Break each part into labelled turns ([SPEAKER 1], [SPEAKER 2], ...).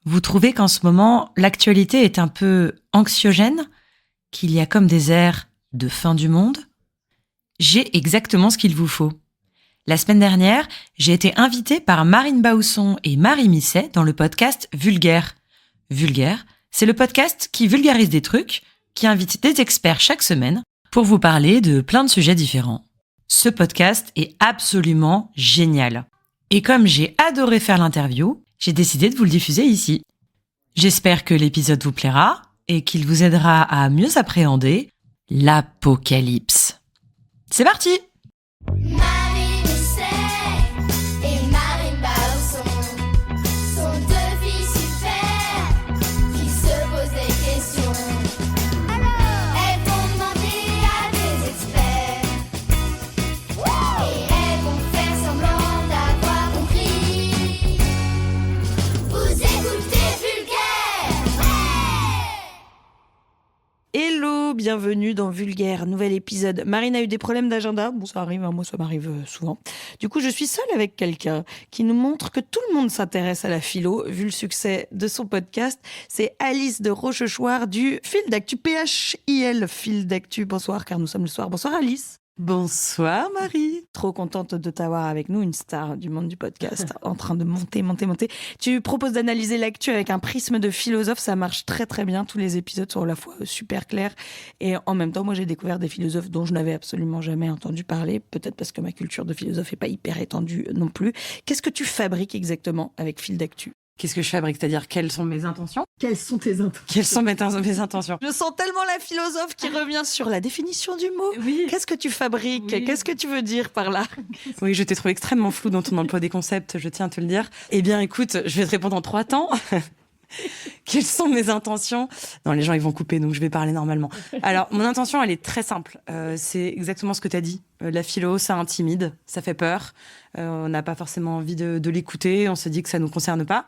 [SPEAKER 1] Vous trouvez qu'en ce moment, l'actualité est un peu anxiogène? Qu'il y a comme des airs de fin du monde? J'ai exactement ce qu'il vous faut. La semaine dernière, j'ai été invitée par Marine Bausson et Marie Misset dans le podcast Vulgaire. Vulgaire, c'est le podcast qui vulgarise des trucs, qui invite des experts chaque semaine pour vous parler de plein de sujets différents. Ce podcast est absolument génial. Et comme j'ai adoré faire l'interview, j'ai décidé de vous le diffuser ici. J'espère que l'épisode vous plaira et qu'il vous aidera à mieux appréhender l'apocalypse. C'est parti!
[SPEAKER 2] Marie Misset et Marine Bausson sont deux filles super qui se posent des questions. Elles vont demander à des experts et elles vont faire semblant d'avoir compris. Vous écoutez Vulgaire.
[SPEAKER 3] Hello, bienvenue dans Vulgaire, nouvel épisode. Marine a eu des problèmes d'agenda, bon ça arrive, moi ça m'arrive souvent. Du coup je suis seule avec quelqu'un qui nous montre que tout le monde s'intéresse à la philo, vu le succès de son podcast. C'est Alice de Rochechouart du Fil d'Actu, PHIL Fil d'Actu. Bonsoir, car nous sommes le soir. Bonsoir Alice.
[SPEAKER 1] Bonsoir Marie.
[SPEAKER 3] Trop contente de t'avoir avec nous, une star du monde du podcast, en train de monter. Tu proposes d'analyser l'actu avec un prisme de philosophe, ça marche très très bien. Tous les épisodes sont à la fois super clairs et en même temps, moi j'ai découvert des philosophes dont je n'avais absolument jamais entendu parler, peut-être parce que ma culture de philosophe n'est pas hyper étendue non plus. Qu'est-ce que tu fabriques exactement avec Fil d'Actu ?
[SPEAKER 1] Qu'est-ce que je fabrique? C'est-à-dire, quelles sont mes intentions?
[SPEAKER 3] Quelles sont tes intentions ?
[SPEAKER 1] Quelles sont mes intentions?
[SPEAKER 3] Je sens tellement la philosophe qui revient sur la définition du mot.
[SPEAKER 1] Oui.
[SPEAKER 3] Qu'est-ce que tu fabriques ?
[SPEAKER 1] Oui.
[SPEAKER 3] Qu'est-ce que tu veux dire par là ?
[SPEAKER 1] Oui, je t'ai trouvé extrêmement flou dans ton emploi des concepts, je tiens à te le dire. Eh bien, écoute, je vais te répondre en 3 temps. Quelles sont mes intentions? Non, les gens, ils vont couper, donc je vais parler normalement. Alors, mon intention, elle est très simple. C'est exactement ce que tu as dit. La philo, ça intimide, ça fait peur. On n'a pas forcément envie de l'écouter. On se dit que ça ne nous concerne pas.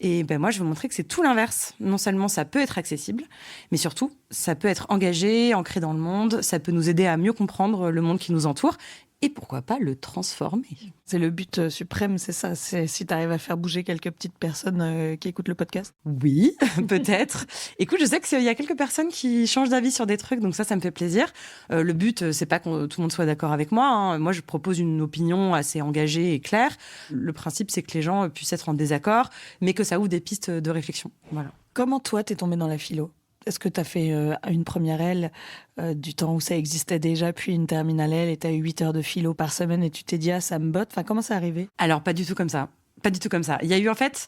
[SPEAKER 1] Et ben moi, je vais vous montrer que c'est tout l'inverse. Non seulement ça peut être accessible, mais surtout, ça peut être engagé, ancré dans le monde. Ça peut nous aider à mieux comprendre le monde qui nous entoure. Et pourquoi pas le transformer?
[SPEAKER 3] C'est le but suprême, c'est ça. C'est si tu arrives à faire bouger quelques petites personnes qui écoutent le podcast.
[SPEAKER 1] Oui, peut-être. Écoute, je sais qu'il y a quelques personnes qui changent d'avis sur des trucs, donc ça me fait plaisir. Le but, c'est pas que tout le monde soit d'accord avec moi. Hein. Moi, je propose une opinion assez engagée et claire. Le principe, c'est que les gens puissent être en désaccord, mais que ça ouvre des pistes de réflexion. Voilà.
[SPEAKER 3] Comment toi, t'es tombée dans la philo ? Est-ce que tu as fait une première L du temps où ça existait déjà, puis une terminale L et tu as eu 8 heures de philo par semaine et tu t'es dit « Ah, ça me botte ». Enfin, comment c'est arrivé ?
[SPEAKER 1] Alors, pas du tout comme ça. Pas du tout comme ça. Il y a eu, en fait,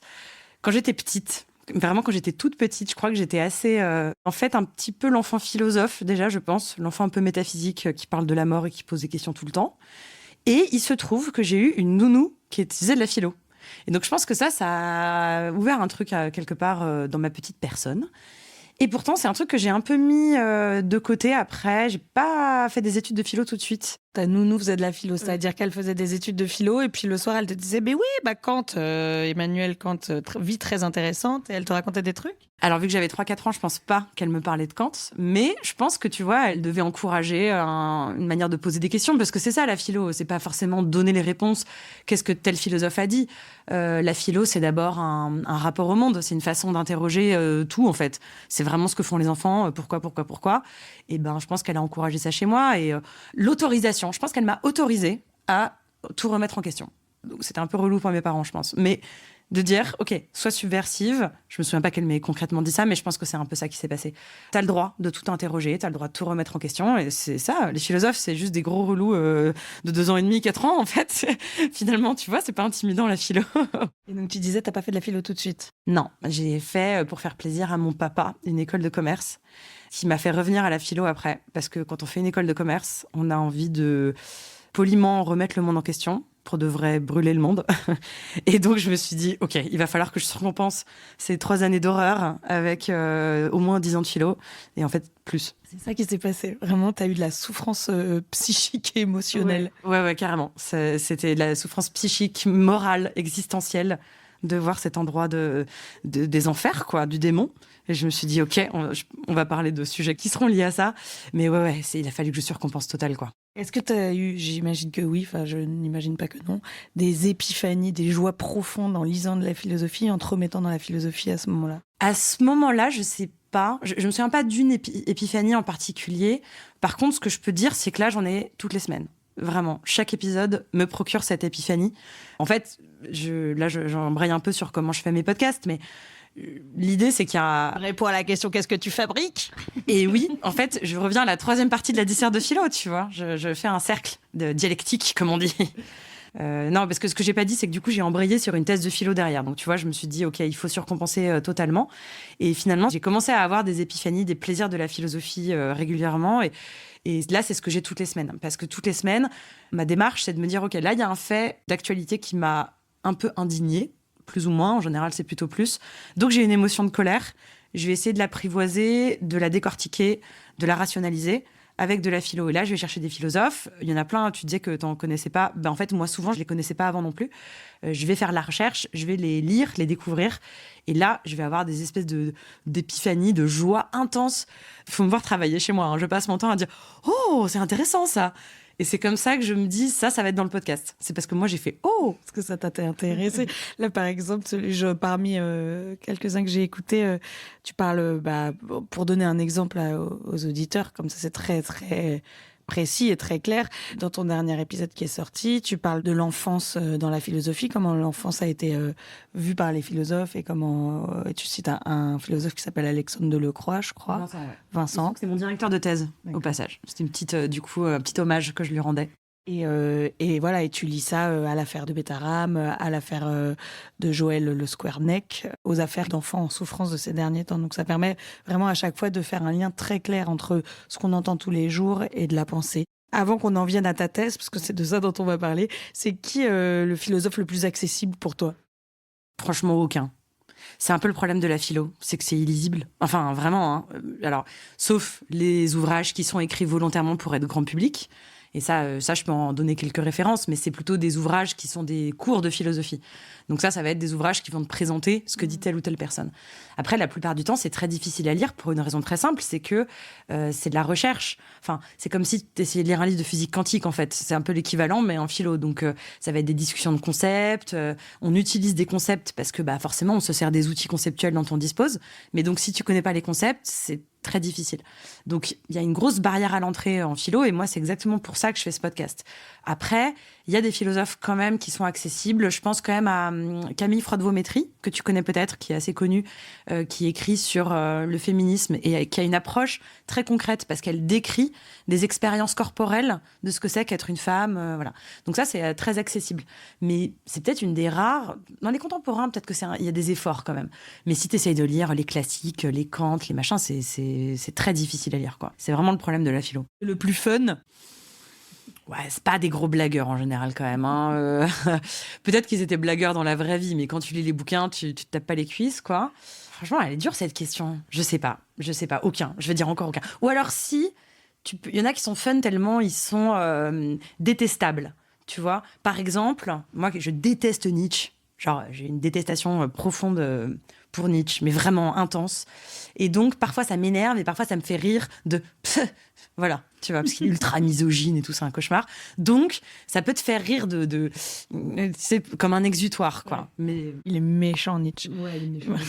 [SPEAKER 1] quand j'étais petite, vraiment quand j'étais toute petite, je crois que j'étais assez... en fait, un petit peu l'enfant philosophe, déjà, je pense. L'enfant un peu métaphysique qui parle de la mort et qui pose des questions tout le temps. Et il se trouve que j'ai eu une nounou qui faisait de la philo. Et donc, je pense que ça a ouvert un truc quelque part dans ma petite personne. Et pourtant, c'est un truc que j'ai un peu mis de côté après. J'ai pas fait des études de philo tout de suite.
[SPEAKER 3] Ta nounou faisait de la philo, c'est-à-dire qu'elle faisait des études de philo et puis le soir, elle te disait « Mais oui, Kant, Emmanuel Kant, vie très intéressante » et elle te racontait des trucs.
[SPEAKER 1] Alors, vu que j'avais 3-4 ans, je pense pas qu'elle me parlait de Kant, mais je pense que, tu vois, elle devait encourager une manière de poser des questions, parce que c'est ça, la philo, c'est pas forcément donner les réponses, qu'est-ce que tel philosophe a dit. La philo, c'est d'abord un rapport au monde, c'est une façon d'interroger tout, en fait. C'est vraiment ce que font les enfants, pourquoi. Et ben, je pense qu'elle a encouragé ça chez moi, et l'autorisation, je pense qu'elle m'a autorisée à tout remettre en question. Donc, c'était un peu relou pour mes parents, je pense, mais de dire, ok, sois subversive. Je me souviens pas qu'elle m'ait concrètement dit ça, mais je pense que c'est un peu ça qui s'est passé. T'as le droit de tout interroger, t'as le droit de tout remettre en question, et c'est ça. Les philosophes, c'est juste des gros relous de 2 ans et demi, 4 ans, en fait. Finalement, tu vois, c'est pas intimidant, la philo.
[SPEAKER 3] Et donc tu disais, t'as pas fait de la philo tout de suite ?
[SPEAKER 1] Non, j'ai fait, pour faire plaisir à mon papa, une école de commerce, qui m'a fait revenir à la philo après. Parce que quand on fait une école de commerce, on a envie de poliment remettre le monde en question, pour de vrai brûler le monde. Et donc, je me suis dit, OK, il va falloir que je récompense ces 3 années d'horreur avec au moins 10 ans de philo. Et en fait, plus.
[SPEAKER 3] C'est ça qui s'est passé. Vraiment, t'as eu de la souffrance psychique et émotionnelle.
[SPEAKER 1] Ouais, carrément. C'était de la souffrance psychique, morale, existentielle. de voir cet endroit des enfers, quoi, du démon. Et je me suis dit, OK, on va parler de sujets qui seront liés à ça. Mais ouais, il a fallu que je surcompense total, quoi.
[SPEAKER 3] Est-ce que tu as eu, j'imagine que oui, enfin je n'imagine pas que non, des épiphanies, des joies profondes en lisant de la philosophie, en te remettant dans la philosophie à ce moment-là?
[SPEAKER 1] À ce moment-là, je sais pas. Je me souviens pas d'une épiphanie en particulier. Par contre, ce que je peux dire, c'est que là, j'en ai toutes les semaines. Vraiment, chaque épisode me procure cette épiphanie. En fait, j'embraye un peu sur comment je fais mes podcasts, mais l'idée, c'est qu'il y a...
[SPEAKER 3] Réponds à la question, qu'est-ce que tu fabriques?
[SPEAKER 1] Et oui, en fait, je reviens à la 3e partie de la disserte de philo, tu vois. Je fais un cercle de dialectique, comme on dit. Non, parce que ce que j'ai pas dit, c'est que du coup, j'ai embrayé sur une thèse de philo derrière. Donc, tu vois, je me suis dit, OK, il faut surcompenser totalement. Et finalement, j'ai commencé à avoir des épiphanies, des plaisirs de la philosophie régulièrement. Et là, c'est ce que j'ai toutes les semaines. Parce que toutes les semaines, ma démarche, c'est de me dire, OK, là, il y a un fait d'actualité qui m'a un peu indignée, plus ou moins. En général, c'est plutôt plus. Donc, j'ai une émotion de colère. Je vais essayer de l'apprivoiser, de la décortiquer, de la rationaliser avec de la philo. Et là, je vais chercher des philosophes. Il y en a plein, tu disais que tu n'en connaissais pas. En fait, moi, souvent, je ne les connaissais pas avant non plus. Je vais faire la recherche, je vais les lire, les découvrir. Et là, je vais avoir des espèces d'épiphanies, de joie intense. Il faut me voir travailler chez moi. Je passe mon temps à dire « Oh, c'est intéressant ça !» Et c'est comme ça que je me dis, ça va être dans le podcast. C'est parce que moi, j'ai fait « Oh !»
[SPEAKER 3] Parce que ça t'a intéressé. Là, par exemple, parmi quelques-uns que j'ai écoutés, tu parles, pour donner un exemple aux auditeurs, comme ça c'est très, très précis et très clair. Dans ton dernier épisode qui est sorti, tu parles de l'enfance dans la philosophie, comment l'enfance a été vue par les philosophes et comment... tu cites un philosophe qui s'appelle Alexandre Delecroix, je crois. Vincent.
[SPEAKER 1] C'est mon directeur de thèse,
[SPEAKER 3] D'accord.
[SPEAKER 1] au passage. C'était un petit hommage que je lui rendais.
[SPEAKER 3] Et voilà, et tu lis ça à l'affaire de Betaram, à l'affaire de Joël Le Square-Neck, aux affaires d'enfants en souffrance de ces derniers temps. Donc ça permet vraiment à chaque fois de faire un lien très clair entre ce qu'on entend tous les jours et de la pensée. Avant qu'on en vienne à ta thèse, parce que c'est de ça dont on va parler, c'est qui le philosophe le plus accessible pour toi?
[SPEAKER 1] Franchement, aucun. C'est un peu le problème de la philo, c'est que c'est illisible. Enfin, vraiment. Hein. Alors, sauf les ouvrages qui sont écrits volontairement pour être grand public. Et ça, je peux en donner quelques références, mais c'est plutôt des ouvrages qui sont des cours de philosophie. Donc ça va être des ouvrages qui vont te présenter ce que dit telle ou telle personne. Après, la plupart du temps, c'est très difficile à lire pour une raison très simple, c'est que c'est de la recherche. Enfin, c'est comme si tu essayais de lire un livre de physique quantique, en fait. C'est un peu l'équivalent, mais en philo. Donc, ça va être des discussions de concepts. On utilise des concepts parce que forcément, on se sert des outils conceptuels dont on dispose. Mais donc, si tu connais pas les concepts, c'est très difficile. Donc, il y a une grosse barrière à l'entrée en philo, et moi, c'est exactement pour ça que je fais ce podcast. Après, il y a des philosophes quand même qui sont accessibles. Je pense quand même à Camille Freud-Vaumétry, que tu connais peut-être, qui est assez connue, qui écrit sur le féminisme et qui a une approche très concrète parce qu'elle décrit des expériences corporelles de ce que c'est qu'être une femme. Voilà. Donc ça, c'est très accessible. Mais c'est peut-être une des rares... Dans les contemporains, peut-être qu'il y a des efforts quand même. Mais si tu essayes de lire les classiques, les Kant, les machins, c'est très difficile à lire, quoi. C'est vraiment le problème de la philo.
[SPEAKER 3] Le plus fun?
[SPEAKER 1] Ouais, c'est pas des gros blagueurs en général quand même. Hein. Peut-être qu'ils étaient blagueurs dans la vraie vie, mais quand tu lis les bouquins, tu te tapes pas les cuisses, quoi. Franchement, elle est dure cette question. Je sais pas. Aucun. Je vais dire encore aucun. Ou alors si, il y en a qui sont fun tellement ils sont détestables. Tu vois. Par exemple, moi, je déteste Nietzsche. Genre, j'ai une détestation profonde pour Nietzsche, mais vraiment intense. Et donc, parfois, ça m'énerve et parfois, ça me fait rire de... Voilà, tu vois, parce qu'il est ultra misogyne et tout, c'est un cauchemar. Donc, ça peut te faire rire c'est comme un exutoire, quoi.
[SPEAKER 3] Ouais.
[SPEAKER 1] Mais...
[SPEAKER 3] Il est méchant, Nietzsche.
[SPEAKER 1] Ouais, il est méchant.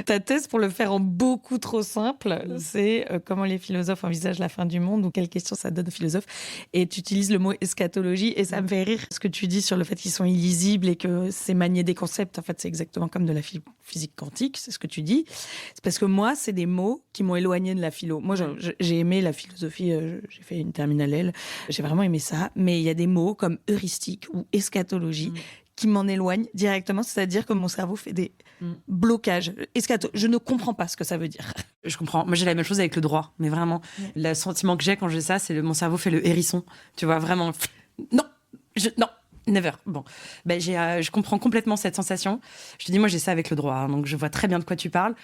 [SPEAKER 3] Ta thèse, pour le faire en beaucoup trop simple, c'est comment les philosophes envisagent la fin du monde ou quelles questions ça donne aux philosophes. Et tu utilises le mot eschatologie et ça me fait rire ce que tu dis sur le fait qu'ils sont illisibles et que c'est manier des concepts. En fait, c'est exactement comme de la physique quantique, c'est ce que tu dis. C'est parce que moi, c'est des mots qui m'ont éloigné de la philo. Moi, j'ai aimé la philosophie, j'ai fait une terminale L, j'ai vraiment aimé ça. Mais il y a des mots comme heuristique ou eschatologie qui m'en éloignent directement, c'est-à-dire que mon cerveau fait des blocages. Je ne comprends pas ce que ça veut dire.
[SPEAKER 1] Je comprends. Moi, j'ai la même chose avec le droit. Mais vraiment, le sentiment que j'ai quand j'ai ça, c'est mon cerveau fait le hérisson. Tu vois, vraiment. Non, never. Bon, je comprends complètement cette sensation. Je te dis, moi, j'ai ça avec le droit, hein, donc je vois très bien de quoi tu parles.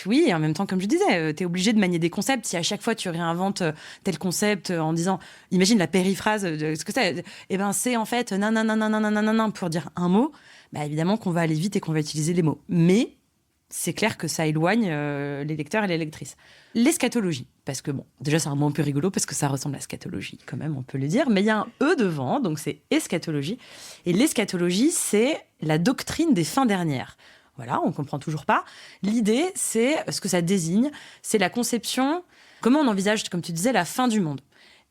[SPEAKER 1] Oui, et en même temps, comme je disais, t'es obligé de manier des concepts. Si à chaque fois, tu réinventes tel concept en disant, imagine la périphrase, ce que c'est, c'est en fait, nan, pour dire un mot. bah, évidemment qu'on va aller vite et qu'on va utiliser les mots. Mais c'est clair que ça éloigne les lecteurs et les lectrices. L'eschatologie, parce que bon, déjà c'est un mot un peu rigolo parce que ça ressemble à scatologie quand même, on peut le dire, mais il y a un E devant, donc c'est eschatologie. Et l'eschatologie, c'est la doctrine des fins dernières. Voilà, on comprend toujours pas. L'idée, c'est ce que ça désigne, c'est la conception, comment on envisage, comme tu disais, la fin du monde.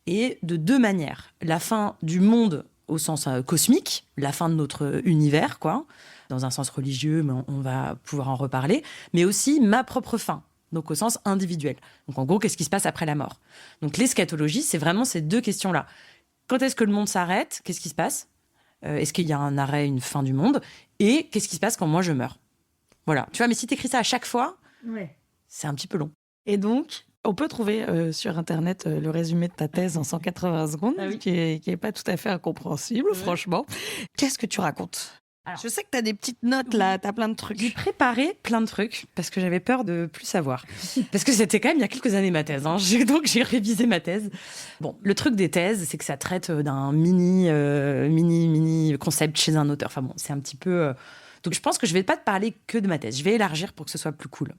[SPEAKER 1] Et de deux manières. La fin du monde au sens cosmique, la fin de notre univers, quoi, dans un sens religieux, mais on va pouvoir en reparler, mais aussi ma propre fin, donc au sens individuel. Donc en gros, qu'est-ce qui se passe après la mort? Donc l'eschatologie, c'est vraiment ces deux questions-là. Quand est-ce que le monde s'arrête? Qu'est-ce qui se passe? Est-ce qu'il y a un arrêt, une fin du monde? Et qu'est-ce qui se passe quand moi je meurs? Voilà. Tu vois, mais si tu écris ça à chaque fois, c'est un petit peu long.
[SPEAKER 3] Et donc, on peut trouver sur Internet le résumé de ta thèse en 180 secondes, qui est pas tout à fait incompréhensible, franchement. Qu'est-ce que tu racontes? Alors, je sais que tu as des petites notes là, tu as plein de trucs.
[SPEAKER 1] J'ai préparé plein de trucs parce que j'avais peur de plus savoir. Parce que c'était quand même il y a quelques années ma thèse. Donc j'ai révisé ma thèse. Bon, le truc des thèses, c'est que ça traite d'un mini concept chez un auteur. Enfin bon, c'est un petit peu... Donc je pense que je vais pas te parler que de ma thèse. Je vais élargir pour que ce soit plus cool.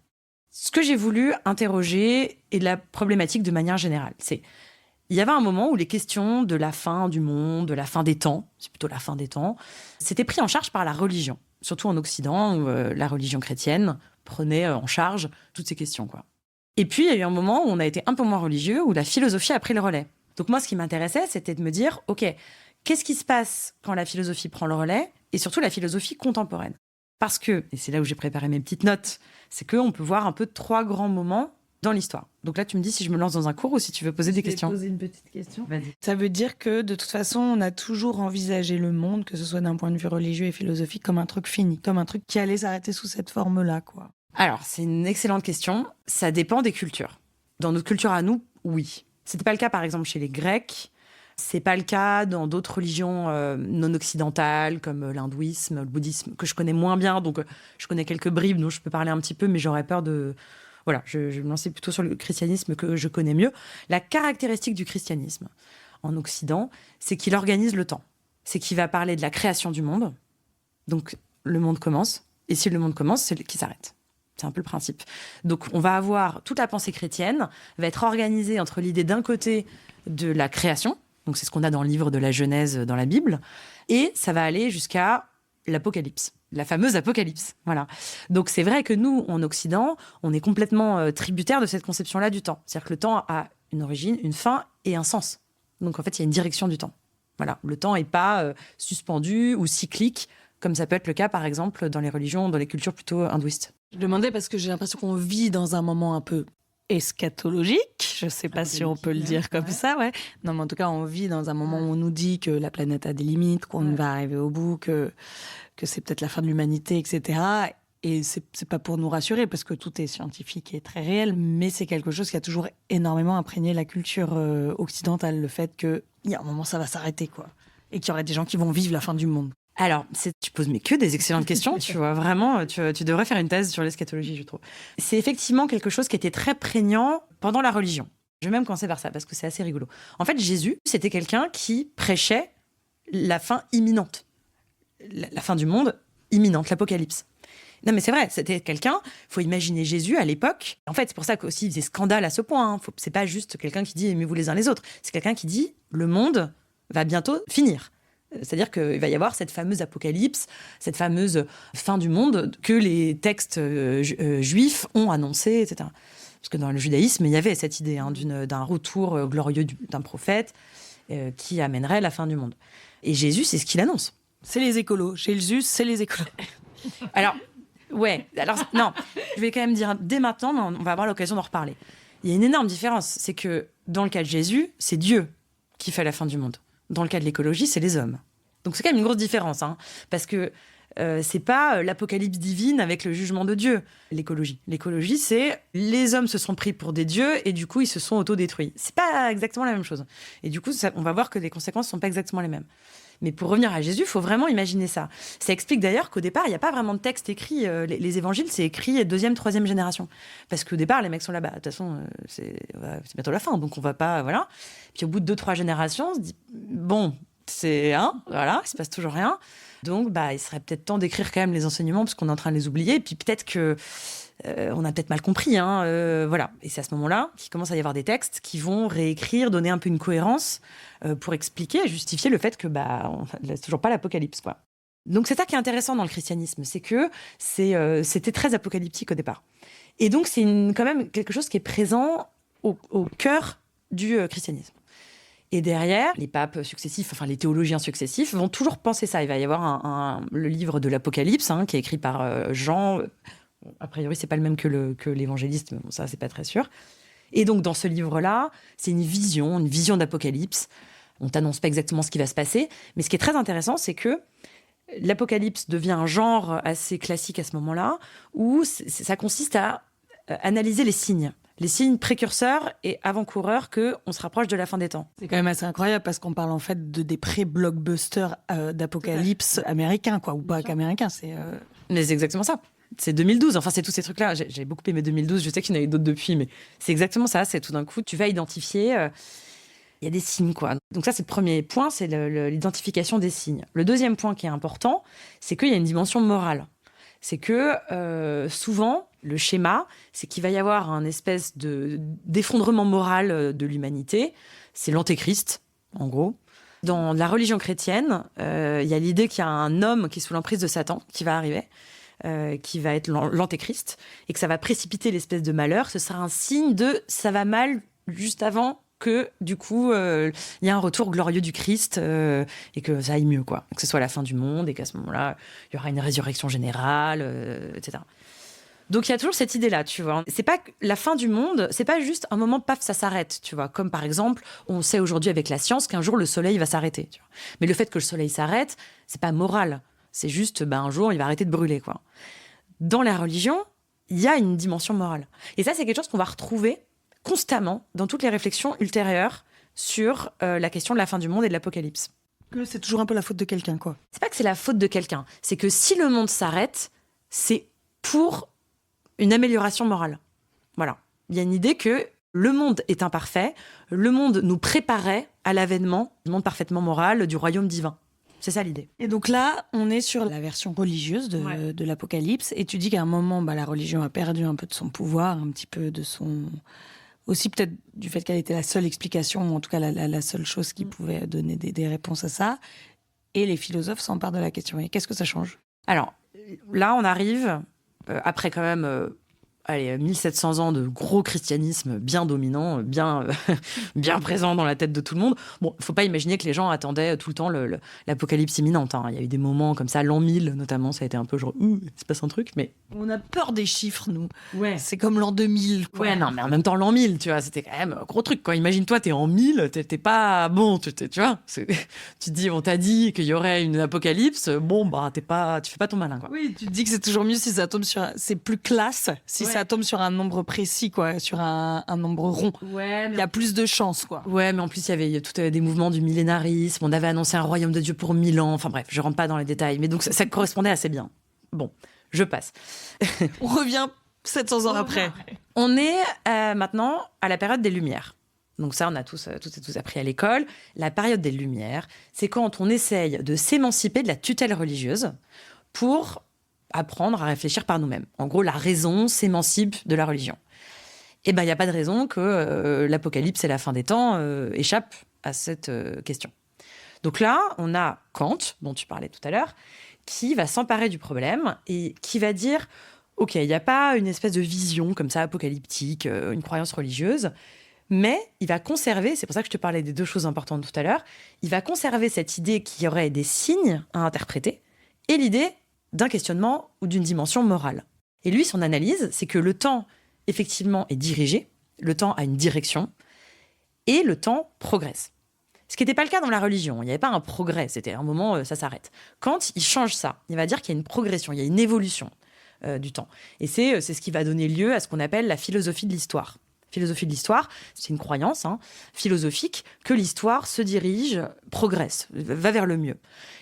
[SPEAKER 1] Ce que j'ai voulu interroger est la problématique de manière générale. Il y avait un moment où les questions de la fin du monde, de la fin des temps, c'est plutôt la fin des temps, c'était pris en charge par la religion. Surtout en Occident, où la religion chrétienne prenait en charge toutes ces questions, quoi. Et puis, il y a eu un moment où on a été un peu moins religieux, où la philosophie a pris le relais. Donc moi, ce qui m'intéressait, c'était de me dire, OK, qu'est-ce qui se passe quand la philosophie prend le relais? Et surtout la philosophie contemporaine. Parce que, et c'est là où j'ai préparé mes petites notes, c'est qu'on peut voir un peu 3 grands moments dans l'histoire. Donc là, tu me dis si je me lance dans un cours ou si tu veux poser des questions.
[SPEAKER 3] Je vais poser une petite question.
[SPEAKER 1] Vas-y.
[SPEAKER 3] Ça veut dire que, de toute façon, on a toujours envisagé le monde, que ce soit d'un point de vue religieux et philosophique, comme un truc fini, comme un truc qui allait s'arrêter sous cette forme-là, quoi.
[SPEAKER 1] Alors, c'est une excellente question. Ça dépend des cultures. Dans notre culture à nous, oui. C'était pas le cas, par exemple, chez les Grecs. C'est pas le cas dans d'autres religions non occidentales, comme l'hindouisme, le bouddhisme, que je connais moins bien. Donc, je connais quelques bribes, dont je peux parler un petit peu, mais j'aurais peur de... Voilà, je vais me lancer plutôt sur le christianisme que je connais mieux. La caractéristique du christianisme en Occident, c'est qu'il organise le temps. C'est qu'il va parler de la création du monde. Donc, le monde commence. Et si le monde commence, c'est qu'il s'arrête. C'est un peu le principe. Donc, on va avoir... Toute la pensée chrétienne va être organisée entre l'idée d'un côté de la création. Donc, c'est ce qu'on a dans le livre de la Genèse dans la Bible. Et ça va aller jusqu'à l'Apocalypse. La fameuse Apocalypse, voilà. Donc c'est vrai que nous, en Occident, on est complètement tributaire de cette conception-là du temps. C'est-à-dire que le temps a une origine, une fin et un sens. Donc en fait, il y a une direction du temps. Voilà, le temps n'est pas suspendu ou cyclique, comme ça peut être le cas, par exemple, dans les religions, dans les cultures plutôt hindouistes.
[SPEAKER 3] Je demandais parce que j'ai l'impression qu'on vit dans un moment un peu eschatologique. Je ne sais pas si on peut le dire comme ça, ouais. Non, mais en tout cas, on vit dans un moment où on nous dit que la planète a des limites, qu'on va arriver au bout, que c'est peut-être la fin de l'humanité, etc. Et c'est pas pour nous rassurer, parce que tout est scientifique et très réel, mais c'est quelque chose qui a toujours énormément imprégné la culture occidentale, le fait qu'il y a un moment, ça va s'arrêter, quoi. Et qu'il y aurait des gens qui vont vivre la fin du monde.
[SPEAKER 1] Alors, tu poses mais que des excellentes questions, tu vois, vraiment, tu devrais faire une thèse sur l'eschatologie, je trouve. C'est effectivement quelque chose qui était très prégnant pendant la religion. Je vais même commencer par ça, parce que c'est assez rigolo. En fait, Jésus, c'était quelqu'un qui prêchait la fin imminente. La fin du monde imminente, l'apocalypse. Non, mais c'est vrai, c'était quelqu'un, il faut imaginer Jésus à l'époque. En fait, c'est pour ça qu'aussi il faisait scandale à ce point. C'est pas juste quelqu'un qui dit aimez-vous les uns les autres. C'est quelqu'un qui dit le monde va bientôt finir. C'est-à-dire qu'il va y avoir cette fameuse apocalypse, cette fameuse fin du monde que les textes juifs ont annoncé, etc. Parce que dans le judaïsme, il y avait cette idée d'un retour glorieux d'un prophète qui amènerait la fin du monde. Et Jésus, c'est ce qu'il annonce.
[SPEAKER 3] C'est les écolos. Jésus, c'est les écolos.
[SPEAKER 1] Alors, ouais. Alors, non, je vais quand même dire dès maintenant, mais on va avoir l'occasion d'en reparler. Il y a une énorme différence. C'est que dans le cas de Jésus, c'est Dieu qui fait la fin du monde. Dans le cas de l'écologie, c'est les hommes. Donc c'est quand même une grosse différence, hein, parce que c'est pas l'apocalypse divine avec le jugement de Dieu, l'écologie. L'écologie, c'est les hommes se sont pris pour des dieux et du coup, ils se sont autodétruits. C'est pas exactement la même chose. Et du coup, on va voir que les conséquences sont pas exactement les mêmes. Mais pour revenir à Jésus, il faut vraiment imaginer ça. Ça explique d'ailleurs qu'au départ, il n'y a pas vraiment de texte écrit. Les évangiles, c'est écrit 2e, 3e génération. Parce qu'au départ, les mecs sont là-bas. De toute façon, c'est bientôt la fin, donc on va pas... Voilà. Puis au bout de 2-3 générations, on se dit, bon, Voilà, il se passe toujours rien. Donc, il serait peut-être temps d'écrire quand même les enseignements parce qu'on est en train de les oublier. Et puis peut-être que on a peut-être mal compris. Voilà. Et c'est à ce moment-là qu'il commence à y avoir des textes qui vont réécrire, donner un peu une cohérence pour expliquer, justifier le fait que c'est toujours pas l'apocalypse, quoi. Donc c'est ça qui est intéressant dans le christianisme, c'est que c'était très apocalyptique au départ. Et donc c'est quand même quelque chose qui est présent au cœur du christianisme. Et derrière, les papes successifs, enfin les théologiens successifs, vont toujours penser ça. Il va y avoir le livre de l'Apocalypse, qui est écrit par Jean. A priori, c'est pas le même que l'évangéliste, mais bon, ça, c'est pas très sûr. Et donc, dans ce livre-là, c'est une vision d'Apocalypse. On t'annonce pas exactement ce qui va se passer, mais ce qui est très intéressant, c'est que l'Apocalypse devient un genre assez classique à ce moment-là, où ça consiste à analyser les signes précurseurs et avant-coureurs qu'on se rapproche de la fin des temps.
[SPEAKER 3] C'est quand même assez incroyable parce qu'on parle en fait des pré-blockbusters d'apocalypse américains, quoi, ou pas qu'américains.
[SPEAKER 1] Mais c'est exactement ça. C'est 2012, enfin c'est tous ces trucs-là. J'ai beaucoup aimé 2012, je sais qu'il y en a eu d'autres depuis, mais c'est exactement ça. C'est tout d'un coup, tu vas identifier, il y a des signes, quoi. Donc ça, c'est le premier point, c'est l'identification des signes. Le deuxième point qui est important, c'est qu'il y a une dimension morale. C'est que souvent, le schéma, c'est qu'il va y avoir un espèce d'effondrement moral de l'humanité. C'est l'antéchrist, en gros. Dans la religion chrétienne, il y a l'idée qu'il y a un homme qui est sous l'emprise de Satan, qui va arriver, qui va être l'antéchrist, et que ça va précipiter l'espèce de malheur. Ce sera un signe de « ça va mal » juste avant que, du coup, il y a un retour glorieux du Christ et que ça aille mieux, quoi. Que ce soit la fin du monde et qu'à ce moment-là, il y aura une résurrection générale, etc. Donc, il y a toujours cette idée-là, tu vois. C'est pas la fin du monde, c'est pas juste un moment, paf, ça s'arrête, tu vois. Comme par exemple, on sait aujourd'hui avec la science qu'un jour, le soleil va s'arrêter, tu vois. Mais le fait que le soleil s'arrête, c'est pas moral. C'est juste, un jour, il va arrêter de brûler, quoi. Dans la religion, il y a une dimension morale. Et ça, c'est quelque chose qu'on va retrouver constamment dans toutes les réflexions ultérieures sur la question de la fin du monde et de l'apocalypse.
[SPEAKER 3] C'est toujours un peu la faute de quelqu'un, quoi.
[SPEAKER 1] C'est pas que c'est la faute de quelqu'un, c'est que si le monde s'arrête, c'est pour une amélioration morale. Voilà. Il y a une idée que le monde est imparfait, le monde nous préparait à l'avènement du monde parfaitement moral, du royaume divin. C'est ça l'idée.
[SPEAKER 3] Et donc là, on est sur la version religieuse de l'Apocalypse. Et tu dis qu'à un moment, la religion a perdu un peu de son pouvoir, un petit peu de son... Aussi peut-être du fait qu'elle était la seule explication, ou en tout cas la seule chose qui pouvait donner des réponses à ça. Et les philosophes s'emparent de la question. Et qu'est-ce que ça change ?
[SPEAKER 1] Alors, là, on arrive, après quand même... 1700 ans de gros christianisme bien dominant, bien présent dans la tête de tout le monde. Bon, faut pas imaginer que les gens attendaient tout le temps l'apocalypse imminente. Il y a eu des moments comme ça, l'an 1000 notamment, ça a été un peu genre, il se passe un truc, mais...
[SPEAKER 3] On a peur des chiffres, nous.
[SPEAKER 1] Ouais.
[SPEAKER 3] C'est comme l'an 2000, quoi.
[SPEAKER 1] Ouais, non, mais en même temps, l'an 1000, tu vois, c'était quand même un gros truc, quoi. Imagine-toi, t'es en 1000, t'es pas... Bon, tu vois, tu te dis, on t'a dit qu'il y aurait une apocalypse, tu fais pas ton malin, quoi.
[SPEAKER 3] Oui, tu te dis que c'est toujours mieux si ça tombe sur... C'est plus classe si ça tombe sur un nombre précis, quoi, sur un nombre rond.
[SPEAKER 1] Ouais,
[SPEAKER 3] il y a plus de chances, quoi.
[SPEAKER 1] Ouais, mais en plus, il y avait des mouvements du millénarisme, on avait annoncé un royaume de Dieu pour 1000 ans, enfin bref, je rentre pas dans les détails, mais donc ça correspondait assez bien. Bon, je passe.
[SPEAKER 3] On revient 700 ans après.
[SPEAKER 1] On est maintenant à la période des Lumières. Donc ça, on a tous et tous appris à l'école. La période des Lumières, c'est quand on essaye de s'émanciper de la tutelle religieuse pour apprendre à réfléchir par nous-mêmes. En gros, la raison s'émancipe de la religion. Eh ben, il n'y a pas de raison que l'apocalypse et la fin des temps échappent à cette question. Donc là, on a Kant, dont tu parlais tout à l'heure, qui va s'emparer du problème et qui va dire « Ok, il n'y a pas une espèce de vision comme ça apocalyptique, une croyance religieuse, mais il va conserver, c'est pour ça que je te parlais des deux choses importantes tout à l'heure, il va conserver cette idée qu'il y aurait des signes à interpréter et l'idée d'un questionnement ou d'une dimension morale. Et lui, son analyse, c'est que le temps, effectivement, est dirigé, le temps a une direction, et le temps progresse. Ce qui n'était pas le cas dans la religion. Il n'y avait pas un progrès, c'était un moment, ça s'arrête. Quand il change ça, il va dire qu'il y a une progression, il y a une évolution du temps. Et c'est ce qui va donner lieu à ce qu'on appelle la philosophie de l'histoire. Philosophie de l'histoire, c'est une croyance philosophique que l'histoire se dirige, progresse, va vers le mieux.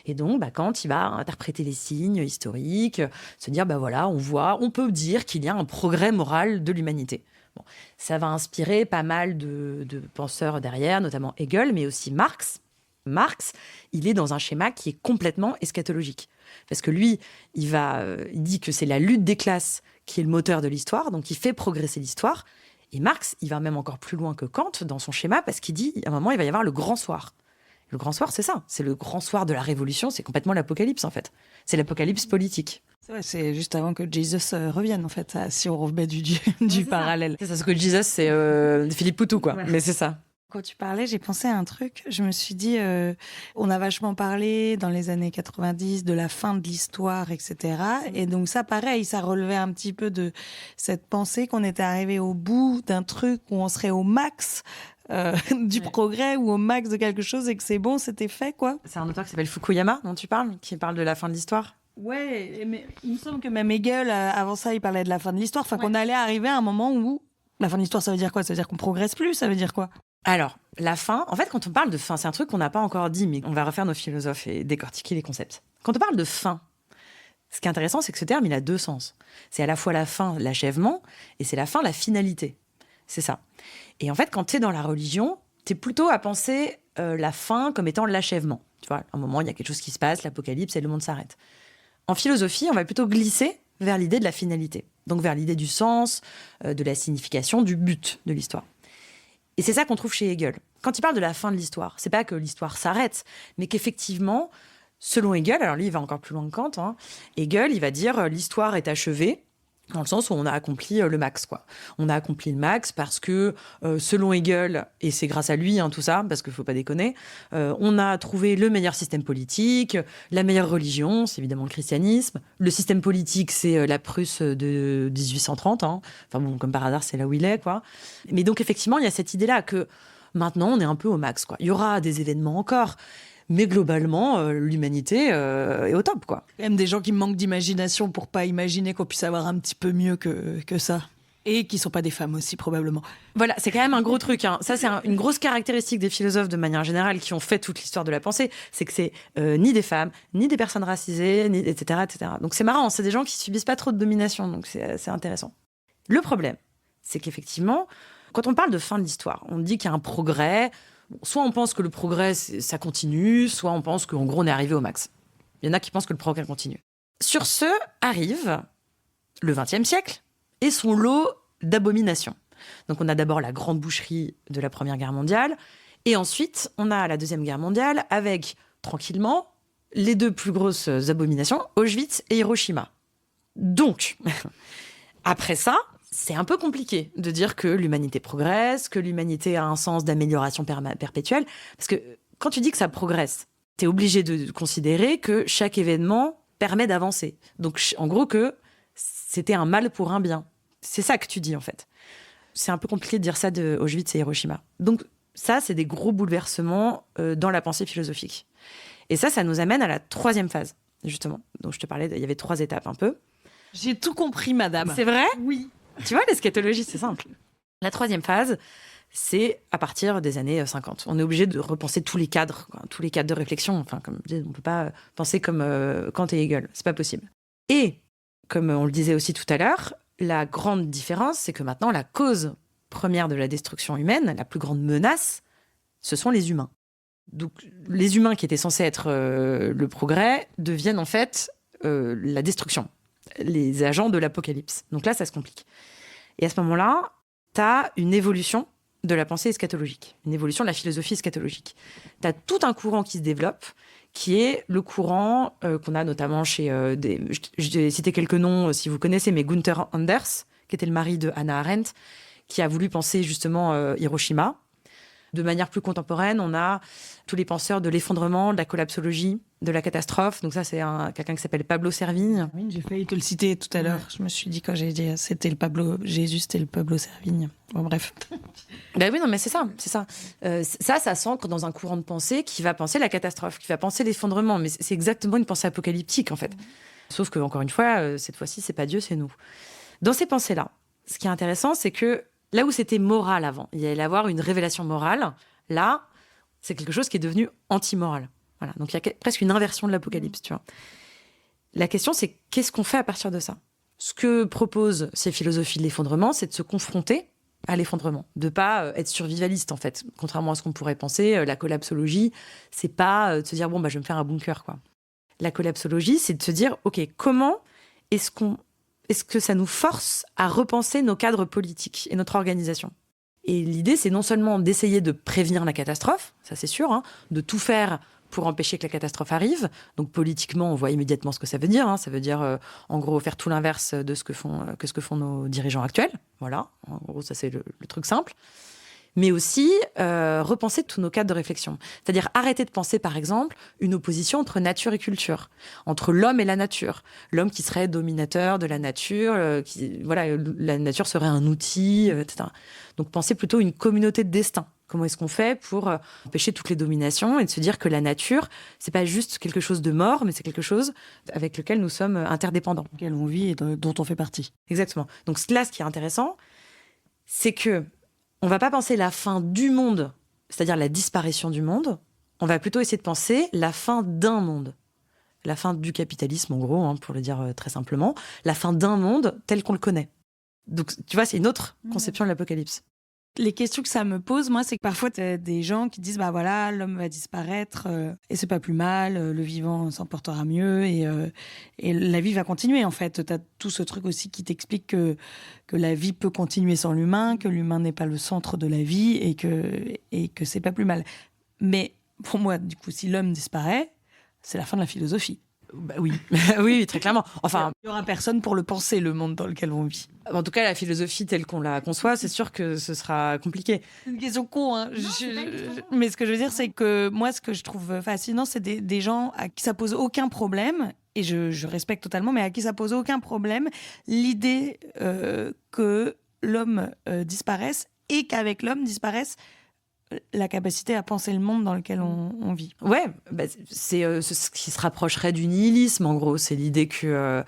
[SPEAKER 1] Et donc, quand il va interpréter les signes historiques, se dire, on peut dire qu'il y a un progrès moral de l'humanité. Bon, ça va inspirer pas mal de penseurs derrière, notamment Hegel, mais aussi Marx, Marx, il est dans un schéma qui est complètement eschatologique. Parce que lui, il dit que c'est la lutte des classes qui est le moteur de l'histoire, donc il fait progresser l'histoire. Et Marx, il va même encore plus loin que Kant dans son schéma, parce qu'il dit, à un moment, il va y avoir le grand soir. Le grand soir, c'est ça. C'est le grand soir de la Révolution, c'est complètement l'apocalypse, en fait. C'est l'apocalypse politique.
[SPEAKER 3] C'est vrai, c'est juste avant que Jesus revienne, en fait, si on remet du parallèle.
[SPEAKER 1] C'est ça, ce que Jesus, c'est Philippe Poutou, quoi. Ouais. Mais c'est ça.
[SPEAKER 3] Quand tu parlais, j'ai pensé à un truc. Je me suis dit, on a vachement parlé dans les années 90 de la fin de l'histoire, etc. Et donc ça, pareil, ça relevait un petit peu de cette pensée qu'on était arrivé au bout d'un truc où on serait au max du progrès ou au max de quelque chose et que c'est bon, c'était fait, quoi.
[SPEAKER 1] C'est un auteur qui s'appelle Fukuyama, dont tu parles, qui parle de la fin de l'histoire.
[SPEAKER 3] Ouais, mais il me semble que même Hegel, avant ça, il parlait de la fin de l'histoire. Enfin, qu'on allait arriver à un moment où la fin de l'histoire, ça veut dire quoi? Ça veut dire qu'on progresse plus? Ça veut dire quoi?
[SPEAKER 1] Alors, la fin, en fait, quand on parle de fin, c'est un truc qu'on n'a pas encore dit, mais on va refaire nos philosophes et décortiquer les concepts. Quand on parle de fin, ce qui est intéressant, c'est que ce terme, il a deux sens. C'est à la fois la fin, l'achèvement, et c'est la fin, la finalité. C'est ça. Et en fait, quand tu es dans la religion, tu es plutôt à penser la fin comme étant l'achèvement. Tu vois, à un moment, il y a quelque chose qui se passe, l'apocalypse, et le monde s'arrête. En philosophie, on va plutôt glisser vers l'idée de la finalité. Donc vers l'idée du sens, de la signification, du but de l'histoire. Et c'est ça qu'on trouve chez Hegel. Quand il parle de la fin de l'histoire, c'est pas que l'histoire s'arrête, mais qu'effectivement, selon Hegel, alors lui, il va encore plus loin que Kant, hein, Hegel, il va dire l'histoire est achevée, dans le sens où on a accompli le max, quoi. On a accompli le max parce que, selon Hegel, et c'est grâce à lui, hein, tout ça, parce qu'il faut pas déconner, on a trouvé le meilleur système politique, la meilleure religion, c'est évidemment le christianisme. Le système politique, c'est la Prusse de 1830, hein. Enfin bon, comme par hasard, c'est là où il est, quoi. Mais donc, effectivement, il y a cette idée-là que maintenant, on est un peu au max, quoi. Il y aura des événements encore. Mais globalement, l'humanité est au top, quoi.
[SPEAKER 3] Il y a même des gens qui manquent d'imagination pour pas imaginer qu'on puisse avoir un petit peu mieux que ça. Et qui sont pas des femmes aussi, probablement.
[SPEAKER 1] Voilà, c'est quand même un gros truc, hein. Ça, c'est une grosse caractéristique des philosophes de manière générale qui ont fait toute l'histoire de la pensée. C'est que c'est ni des femmes, ni des personnes racisées, etc., etc. Donc c'est marrant, c'est des gens qui subissent pas trop de domination. Donc c'est intéressant. Le problème, c'est qu'effectivement, quand on parle de fin de l'histoire, on dit qu'il y a un progrès. Soit on pense que le progrès, ça continue, soit on pense qu'en gros, on est arrivé au max. Il y en a qui pensent que le progrès continue. Sur ce, arrive le XXe siècle et son lot d'abominations. Donc on a d'abord la grande boucherie de la Première Guerre mondiale, et ensuite on a la Deuxième Guerre mondiale avec, tranquillement, les deux plus grosses abominations, Auschwitz et Hiroshima. Donc, après ça, c'est un peu compliqué de dire que l'humanité progresse, que l'humanité a un sens d'amélioration perpétuelle. Parce que quand tu dis que ça progresse, tu es obligé de considérer que chaque événement permet d'avancer. Donc, en gros, que c'était un mal pour un bien. C'est ça que tu dis, en fait. C'est un peu compliqué de dire ça de Auschwitz et Hiroshima. Donc, ça, c'est des gros bouleversements dans la pensée philosophique. Et ça nous amène à la troisième phase, justement. Donc, je te parlais, il y avait 3 étapes, un peu.
[SPEAKER 3] J'ai tout compris, madame.
[SPEAKER 1] C'est vrai ?
[SPEAKER 3] Oui.
[SPEAKER 1] Tu vois, l'eschatologie, c'est simple. La troisième phase, c'est à partir des années 50. On est obligé de repenser tous les cadres, quoi, tous les cadres de réflexion. Enfin, comme je dis, on ne peut pas penser comme Kant et Hegel. C'est pas possible. Et, comme on le disait aussi tout à l'heure, la grande différence, c'est que maintenant, la cause première de la destruction humaine, la plus grande menace, ce sont les humains. Donc, les humains qui étaient censés être le progrès deviennent en fait la destruction. Les agents de l'apocalypse. Donc là, ça se complique. Et à ce moment-là, tu as une évolution de la pensée eschatologique, une évolution de la philosophie eschatologique. Tu as tout un courant qui se développe, qui est le courant qu'on a notamment chez... je vais citer quelques noms, si vous connaissez, mais Gunther Anders, qui était le mari de Hannah Arendt, qui a voulu penser justement Hiroshima. De manière plus contemporaine, on a tous les penseurs de l'effondrement, de la collapsologie, de la catastrophe. Donc ça, c'est quelqu'un qui s'appelle Pablo Servigne.
[SPEAKER 3] Oui, j'ai failli te le citer tout à l'heure. Je me suis dit, quand j'ai dit c'était le Pablo Jésus, c'était le Pablo Servigne. Bon, bref.
[SPEAKER 1] Ben oui, non, mais c'est ça. Ça s'ancre dans un courant de pensée qui va penser la catastrophe, qui va penser l'effondrement. Mais c'est exactement une pensée apocalyptique, en fait. Sauf que, encore une fois, cette fois-ci, c'est pas Dieu, c'est nous. Dans ces pensées-là, ce qui est intéressant, c'est que là où c'était moral avant, il y allait avoir une révélation morale. Là, c'est quelque chose qui est devenu anti-moral. Voilà. Donc, il y a presque une inversion de l'apocalypse, tu vois. La question, c'est qu'est-ce qu'on fait à partir de ça ? Ce que proposent ces philosophies de l'effondrement, c'est de se confronter à l'effondrement, de pas être survivaliste en fait. Contrairement à ce qu'on pourrait penser, la collapsologie, c'est pas de se dire bon bah je vais me faire un bunker quoi. La collapsologie, c'est de se dire ok, comment est-ce que ça nous force à repenser nos cadres politiques et notre organisation. Et l'idée, c'est non seulement d'essayer de prévenir la catastrophe, ça c'est sûr, hein, de tout faire pour empêcher que la catastrophe arrive. Donc politiquement, on voit immédiatement ce que ça veut dire. Hein. Ça veut dire, en gros, faire tout l'inverse de ce que font nos dirigeants actuels. Voilà, en gros, ça c'est le truc simple. Mais aussi repenser tous nos cadres de réflexion. C'est-à-dire arrêter de penser, par exemple, une opposition entre nature et culture, entre l'homme et la nature. L'homme qui serait dominateur de la nature, la nature serait un outil, etc. Donc penser plutôt une communauté de destin. Comment est-ce qu'on fait pour empêcher toutes les dominations et de se dire que la nature, c'est pas juste quelque chose de mort, mais c'est quelque chose avec lequel nous sommes interdépendants.
[SPEAKER 3] Lequel on vit et dont on fait partie.
[SPEAKER 1] Exactement. Donc là, ce qui est intéressant, c'est que on va pas penser la fin du monde, c'est-à-dire la disparition du monde. On va plutôt essayer de penser la fin d'un monde. La fin du capitalisme, en gros, hein, pour le dire très simplement. La fin d'un monde tel qu'on le connaît. Donc, tu vois, c'est une autre conception de l'apocalypse.
[SPEAKER 3] Les questions que ça me pose, moi, c'est que parfois, tu as des gens qui disent, bah voilà, l'homme va disparaître et c'est pas plus mal, le vivant s'en portera mieux et la vie va continuer, en fait. Tu as tout ce truc aussi qui t'explique que la vie peut continuer sans l'humain, que l'humain n'est pas le centre de la vie et que c'est pas plus mal. Mais pour moi, du coup, si l'homme disparaît, c'est la fin de la philosophie.
[SPEAKER 1] Bah oui, oui, très clairement. Enfin,
[SPEAKER 3] il n'y aura personne pour le penser, le monde dans lequel on vit.
[SPEAKER 1] En tout cas, la philosophie telle qu'on la conçoit, c'est sûr que ce sera compliqué.
[SPEAKER 3] C'est une question con, hein. Mais ce que je veux dire, c'est que moi, ce que je trouve fascinant, c'est des gens à qui ça pose aucun problème, et je respecte totalement, mais à qui ça pose aucun problème, l'idée que l'homme disparaisse et qu'avec l'homme disparaisse la capacité à penser le monde dans lequel on vit.
[SPEAKER 1] Ouais, bah c'est ce qui se rapprocherait du nihilisme, en gros. C'est l'idée que,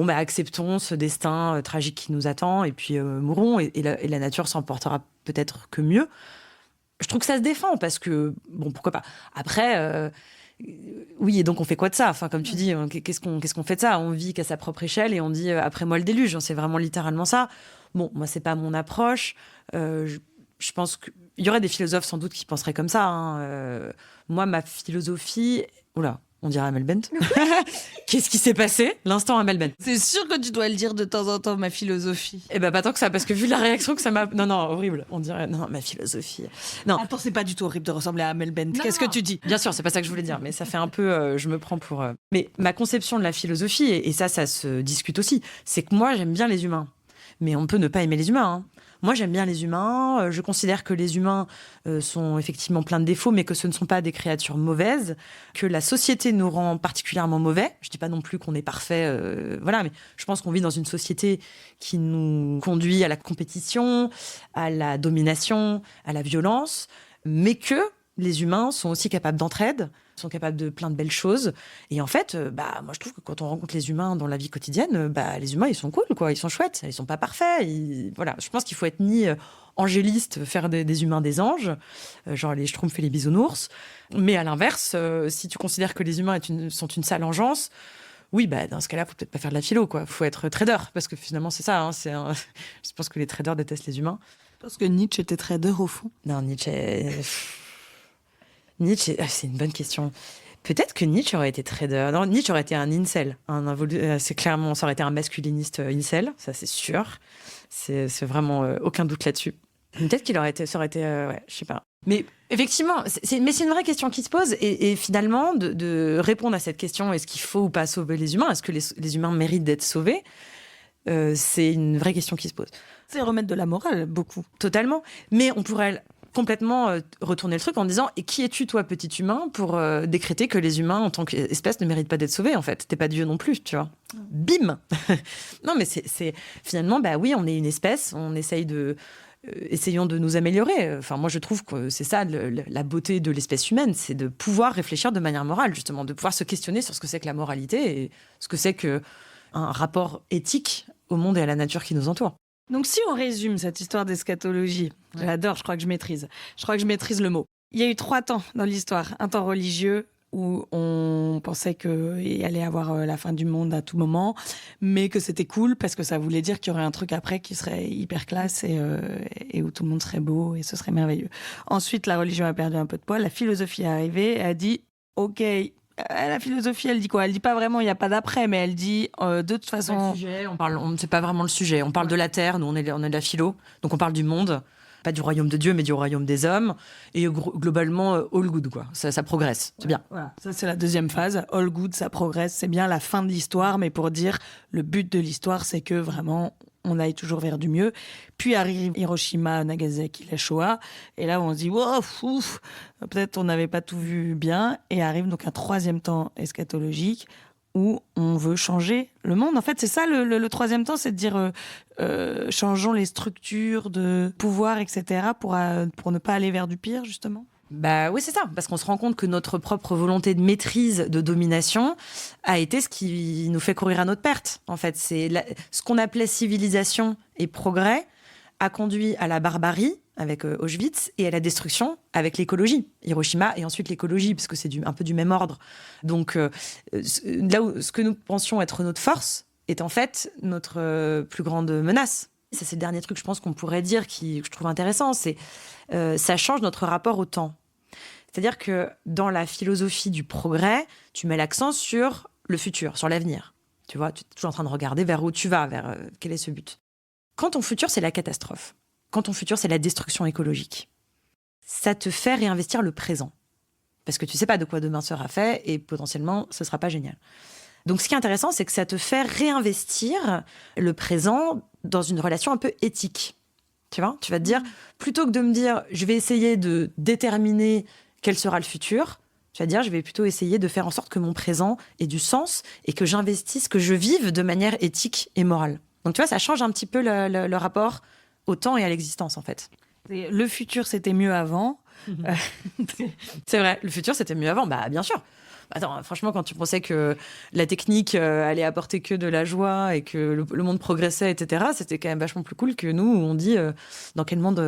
[SPEAKER 1] acceptons ce destin tragique qui nous attend, et puis mourons, et la nature s'en portera peut-être que mieux. Je trouve que ça se défend, parce que, pourquoi pas. Après, oui, et donc on fait quoi de ça ? Enfin, comme tu dis, qu'est-ce qu'on fait de ça ? On vit qu'à sa propre échelle, et on dit, après moi le déluge. C'est vraiment littéralement ça. Bon, moi, c'est pas mon approche. Je pense qu'il y aurait des philosophes sans doute qui penseraient comme ça. Hein. Moi, ma philosophie... Oula, on dirait Amel Bent. Qu'est-ce qui s'est passé ? L'instant Amel Bent.
[SPEAKER 3] C'est sûr que tu dois le dire de temps en temps, ma philosophie.
[SPEAKER 1] Eh ben, pas tant que ça, parce que vu la réaction que ça m'a... Non, horrible. On dirait... Non, ma philosophie... Non.
[SPEAKER 3] Attends, c'est pas du tout horrible de ressembler à Amel Bent. Qu'est-ce que tu dis ?
[SPEAKER 1] Bien sûr, c'est pas ça que je voulais dire, mais ça fait un peu... je me prends pour... Mais ma conception de la philosophie, et ça se discute aussi, c'est que moi, j'aime bien les humains. Mais on peut ne pas aimer les humains, hein. Moi, j'aime bien les humains. Je considère que les humains sont effectivement pleins de défauts, mais que ce ne sont pas des créatures mauvaises, que la société nous rend particulièrement mauvais. Je dis pas non plus qu'on est parfait, mais je pense qu'on vit dans une société qui nous conduit à la compétition, à la domination, à la violence, mais que les humains sont aussi capables d'entraide, sont capables de plein de belles choses. Et en fait, moi, je trouve que quand on rencontre les humains dans la vie quotidienne, les humains, ils sont cool, quoi. Ils sont chouettes. Ils sont pas parfaits. Voilà. Je pense qu'il faut être ni angéliste, faire des humains des anges, genre les schtroumpfs et les bisounours. Mais à l'inverse, si tu considères que les humains sont une sale engeance, oui, dans ce cas-là, faut peut-être pas faire de la philo, quoi. Faut être trader, parce que finalement, c'est ça. Hein, je pense que les traders détestent les humains.
[SPEAKER 3] Je pense que Nietzsche était trader, au fond.
[SPEAKER 1] Non, Nietzsche, c'est une bonne question. Peut-être que Nietzsche aurait été trader. Non, Nietzsche aurait été un incel. C'est clairement, ça aurait été un masculiniste incel, ça c'est sûr. C'est vraiment aucun doute là-dessus. Peut-être qu'il aurait été, ça aurait été, je sais pas. Mais effectivement, c'est une vraie question qui se pose. Et finalement, de répondre à cette question, est-ce qu'il faut ou pas sauver les humains ? Est-ce que les humains méritent d'être sauvés ? C'est une vraie question qui se pose.
[SPEAKER 3] C'est remettre de la morale, beaucoup.
[SPEAKER 1] Totalement. Mais on pourrait complètement retourner le truc en disant « Et qui es-tu, toi, petit humain, pour décréter que les humains, en tant qu'espèce, ne méritent pas d'être sauvés, en fait ? T'es pas Dieu non plus, tu vois. Bim !» Non, mais c'est finalement, oui, on est une espèce, on essaye essayons de nous améliorer. Enfin, moi, je trouve que c'est ça, la beauté de l'espèce humaine, c'est de pouvoir réfléchir de manière morale, justement, de pouvoir se questionner sur ce que c'est que la moralité et ce que c'est qu'un rapport éthique au monde et à la nature qui nous entoure.
[SPEAKER 3] Donc, si on résume cette histoire d'eschatologie, j'adore, je crois que je maîtrise le mot. Il y a eu 3 temps dans l'histoire. Un temps religieux où on pensait qu'il allait avoir la fin du monde à tout moment, mais que c'était cool parce que ça voulait dire qu'il y aurait un truc après qui serait hyper classe et où tout le monde serait beau et ce serait merveilleux. Ensuite, la religion a perdu un peu de poids, la philosophie est arrivée et a dit « Ok ». La philosophie, elle dit quoi ? Elle dit pas vraiment, il n'y a pas d'après, mais elle dit de toute façon.
[SPEAKER 1] C'est pas vraiment le sujet. On parle de la terre. Nous, on est de la philo, donc on parle du monde, pas du royaume de Dieu, mais du royaume des hommes. Et globalement, all good, quoi. Ça progresse, c'est bien.
[SPEAKER 3] Voilà. Ça, c'est la deuxième phase. All good, ça progresse, c'est bien la fin de l'histoire, mais pour dire le but de l'histoire, c'est que vraiment on aille toujours vers du mieux. Puis arrive Hiroshima, Nagasaki, la Shoah. Et là, on se dit, wow, ouf, peut-être on n'avait pas tout vu bien. Et arrive donc un troisième temps eschatologique où on veut changer le monde. En fait, c'est ça le troisième temps, c'est de dire changeons les structures de pouvoir, etc. pour ne pas aller vers du pire, justement.
[SPEAKER 1] Bah oui, c'est ça, parce qu'on se rend compte que notre propre volonté de maîtrise, de domination, a été ce qui nous fait courir à notre perte. En fait, ce qu'on appelait civilisation et progrès a conduit à la barbarie avec Auschwitz et à la destruction avec l'écologie, Hiroshima et ensuite l'écologie, parce que c'est un peu du même ordre. Donc là où ce que nous pensions être notre force est en fait notre plus grande menace. Ça, c'est le dernier truc, je pense, qu'on pourrait dire, que je trouve intéressant, c'est ça change notre rapport au temps. C'est-à-dire que dans la philosophie du progrès, tu mets l'accent sur le futur, sur l'avenir. Tu vois, tu es toujours en train de regarder vers où tu vas, vers quel est ce but. Quand ton futur, c'est la catastrophe, quand ton futur, c'est la destruction écologique, ça te fait réinvestir le présent. Parce que tu ne sais pas de quoi demain sera fait et potentiellement, ce ne sera pas génial. Donc, ce qui est intéressant, c'est que ça te fait réinvestir le présent dans une relation un peu éthique. Tu vois, tu vas te dire, plutôt que de me dire, je vais essayer de déterminer quel sera le futur, tu vas dire, je vais plutôt essayer de faire en sorte que mon présent ait du sens et que j'investisse, que je vive de manière éthique et morale. Donc, tu vois, ça change un petit peu le rapport au temps et à l'existence, en fait.
[SPEAKER 3] Le futur, c'était mieux avant.
[SPEAKER 1] C'est vrai, le futur, c'était mieux avant. Bah, bien sûr. Attends, franchement, quand tu pensais que la technique allait apporter que de la joie et que le monde progressait, etc., c'était quand même vachement plus cool que nous, où on dit dans quel monde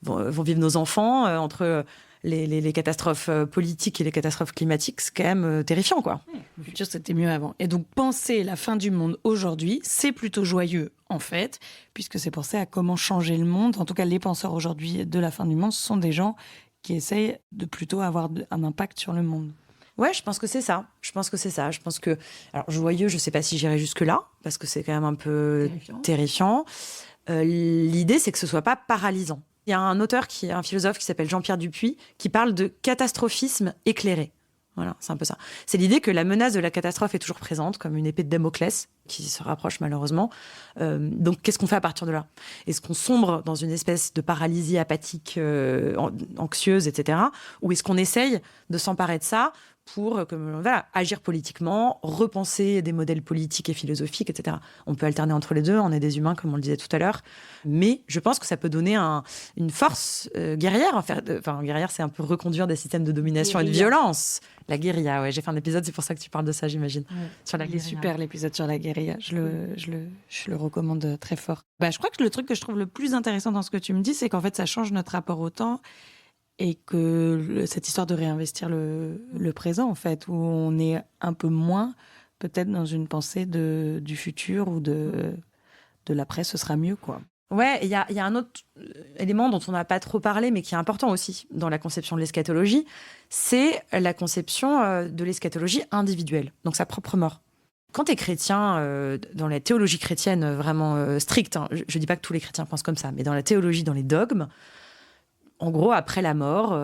[SPEAKER 1] vont vivre nos enfants entre les catastrophes politiques et les catastrophes climatiques. C'est quand même terrifiant, quoi.
[SPEAKER 3] Le futur, c'était mieux avant. Et donc, penser la fin du monde aujourd'hui, c'est plutôt joyeux, en fait, puisque c'est penser à comment changer le monde. En tout cas, les penseurs aujourd'hui de la fin du monde, ce sont des gens qui essayent de plutôt avoir un impact sur le monde.
[SPEAKER 1] Ouais, je pense que c'est ça. Je pense que, alors joyeux, je sais pas si j'irai jusque-là, parce que c'est quand même un peu terrifiant. L'idée, c'est que ce soit pas paralysant. Il y a un philosophe qui s'appelle Jean-Pierre Dupuy, qui parle de catastrophisme éclairé. Voilà, c'est un peu ça. C'est l'idée que la menace de la catastrophe est toujours présente, comme une épée de Damoclès, qui se rapproche malheureusement. Donc, qu'est-ce qu'on fait à partir de là ? Est-ce qu'on sombre dans une espèce de paralysie apathique, anxieuse, etc. Ou est-ce qu'on essaye de s'emparer de ça pour agir politiquement, repenser des modèles politiques et philosophiques, etc. On peut alterner entre les deux, on est des humains, comme on le disait tout à l'heure. Mais je pense que ça peut donner une force guerrière. Enfin, guerrière, c'est un peu reconduire des systèmes de domination et de violence. La guérilla, ouais. J'ai fait un épisode, c'est pour ça que tu parles de ça, j'imagine. Ouais. Sur la guérilla.
[SPEAKER 3] Il est super, l'épisode sur la guérilla. Je le recommande très fort. Je crois que le truc que je trouve le plus intéressant dans ce que tu me dis, c'est qu'en fait, ça change notre rapport au temps. Et que cette histoire de réinvestir le présent, en fait, où on est un peu moins peut-être dans une pensée du futur ou de l'après, ce sera mieux, quoi.
[SPEAKER 1] Ouais, il y a un autre élément dont on n'a pas trop parlé, mais qui est important aussi dans la conception de l'eschatologie, c'est la conception de l'eschatologie individuelle, donc sa propre mort. Quand tu es chrétien, dans la théologie chrétienne vraiment stricte, hein, je ne dis pas que tous les chrétiens pensent comme ça, mais dans la théologie, dans les dogmes, en gros, après la mort,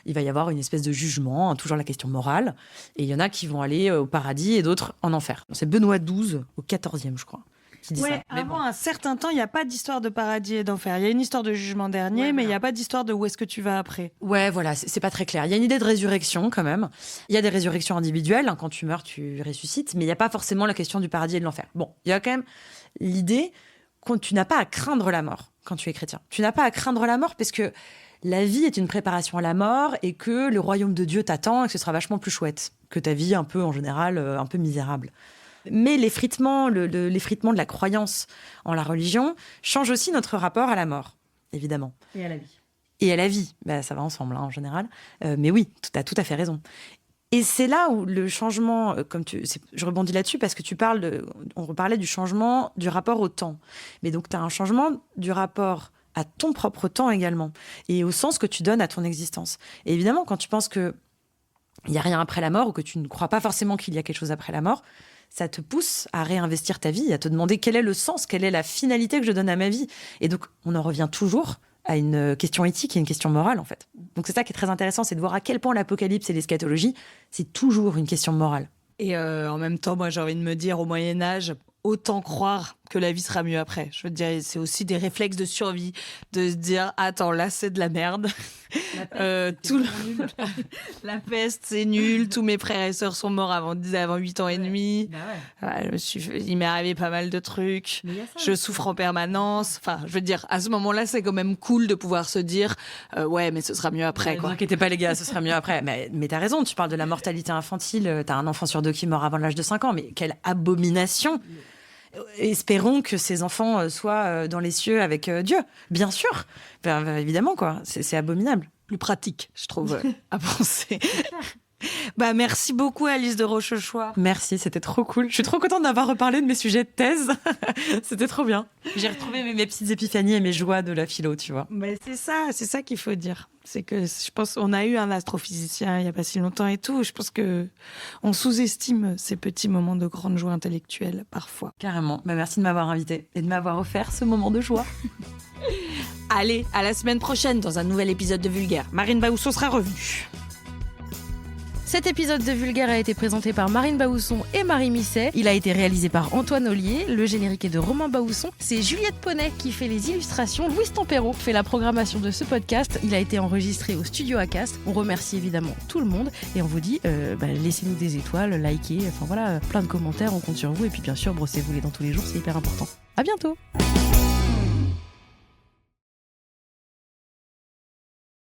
[SPEAKER 1] il va y avoir une espèce de jugement, hein, toujours la question morale. Et il y en a qui vont aller au paradis et d'autres en enfer. C'est Benoît XII, au XIVe, je crois, qui dit ça.
[SPEAKER 3] Mais avant un certain temps, il n'y a pas d'histoire de paradis et d'enfer. Il y a une histoire de jugement dernier, mais il n'y a pas d'histoire de où est-ce que tu vas après.
[SPEAKER 1] Ouais, voilà, c'est pas très clair. Il y a une idée de résurrection, quand même. Il y a des résurrections individuelles. Hein, quand tu meurs, tu ressuscites. Mais il n'y a pas forcément la question du paradis et de l'enfer. Bon, il y a quand même l'idée que tu n'as pas à craindre la mort quand tu es chrétien. Tu n'as pas à craindre la mort parce que la vie est une préparation à la mort et que le royaume de Dieu t'attend et que ce sera vachement plus chouette que ta vie un peu, en général, un peu misérable. Mais l'effritement de la croyance en la religion change aussi notre rapport à la mort, évidemment.
[SPEAKER 3] Et à la vie.
[SPEAKER 1] Et à la vie. Ça va ensemble, hein, en général. Mais oui, tu as tout à fait raison. Et c'est là où le changement, je rebondis là-dessus parce que on reparlait du changement du rapport au temps. Mais donc, tu as un changement du rapport à ton propre temps également et au sens que tu donnes à ton existence. Et évidemment, quand tu penses qu'il n'y a rien après la mort ou que tu ne crois pas forcément qu'il y a quelque chose après la mort, ça te pousse à réinvestir ta vie, à te demander quel est le sens, quelle est la finalité que je donne à ma vie. Et donc, on en revient toujours à une question éthique et une question morale, en fait. Donc c'est ça qui est très intéressant, c'est de voir à quel point l'apocalypse et l'eschatologie, c'est toujours une question morale.
[SPEAKER 3] Et en même temps, moi, j'ai envie de me dire, au Moyen-Âge, autant croire que la vie sera mieux après. Je veux dire, c'est aussi des réflexes de survie, de se dire, attends, là, c'est de la merde. La peste, c'est nul. Tous mes frères et sœurs sont morts avant 8 ans et demi. Ouais, il m'est arrivé pas mal de trucs. Je souffre en permanence. Enfin, je veux dire, à ce moment-là, c'est quand même cool de pouvoir se dire, ouais, mais ce sera mieux après.
[SPEAKER 1] Ne vous inquiétez pas, les gars, ce sera mieux après. Mais t'as raison, tu parles de la mortalité infantile. T'as un enfant sur 2 qui meurt avant l'âge de 5 ans. Mais quelle abomination! Espérons que ces enfants soient dans les cieux avec Dieu, bien sûr. Évidemment, quoi. C'est abominable.
[SPEAKER 3] Plus pratique, je trouve, à penser. Merci beaucoup, Alice de Rochechouart.
[SPEAKER 1] Merci, c'était trop cool. Je suis trop contente d'avoir reparlé de mes sujets de thèse. C'était trop bien. J'ai retrouvé mes petites épiphanies et mes joies de la philo, tu vois.
[SPEAKER 3] C'est ça qu'il faut dire. C'est que je pense qu'on a eu un astrophysicien il n'y a pas si longtemps et tout. Je pense qu'on sous-estime ces petits moments de grande joie intellectuelle, parfois.
[SPEAKER 1] Carrément. Merci de m'avoir invitée et de m'avoir offert ce moment de joie.
[SPEAKER 3] Allez, à la semaine prochaine dans un nouvel épisode de Vulgaire. Marine Baousson sera revenue.
[SPEAKER 4] Cet épisode de Vulgaire a été présenté par Marine Baousson et Marie Misset. Il a été réalisé par Antoine Ollier. Le générique est de Romain Baousson. C'est Juliette Poney qui fait les illustrations. Louis Tempero fait la programmation de ce podcast. Il a été enregistré au studio Acast. On remercie évidemment tout le monde et on vous dit laissez-nous des étoiles, likez, plein de commentaires. On compte sur vous et puis bien sûr brossez-vous les dents tous les jours, c'est hyper important. À bientôt.